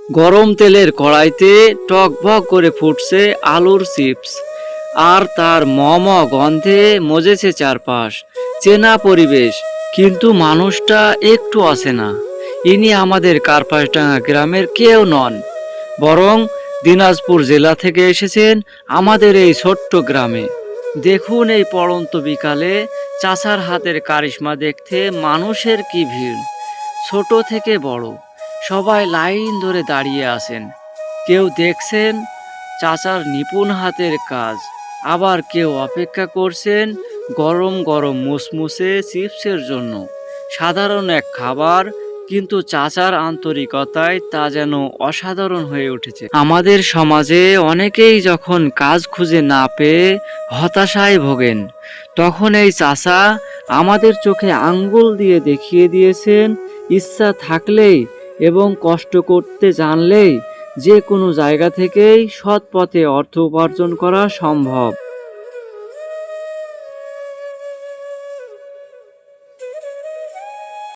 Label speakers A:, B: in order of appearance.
A: গরম তেলের কড়াইতে টকবক করে ফুটছে আলুর চিপস, আর তার মম গন্ধে মজেছে চারপাশ। চেনা পরিবেশ, কিন্তু মানুষটা একটু অচেনা। ইনি আমাদের কার্পাসডাঙ্গা গ্রামের কেউ নন, বরং দিনাজপুর জেলা থেকে এসেছেন আমাদের এই ছোট্ট গ্রামে। দেখুন এই পড়ন্ত বিকালে চাচার হাতের কারিশমা দেখতে মানুষের কি ভিড়। ছোট থেকে বড় সবাই লাইন ধরে দাঁড়িয়ে আছেন। কেউ দেখছেন চাচার নিপুণ হাতের কাজ, আবার কেউ অপেক্ষা করছেন গরম গরম মুসমুসে চিপসের জন্য। সাধারণ এক খাবার, কিন্তু চাচার আন্তরিকতায় তা যেন অসাধারণ হয়ে উঠেছে। আমাদের সমাজে অনেকেই যখন কাজ খুঁজে না পেয়ে হতাশায় ভোগেন, তখন এই চাচা আমাদের চোখে আঙ্গুল দিয়ে দেখিয়ে দিয়েছেন, ইচ্ছা থাকলেই এবং কষ্ট করতে জানলেই যে কোনো জায়গা থেকেই সৎ পথে অর্থ উপার্জন করা সম্ভব।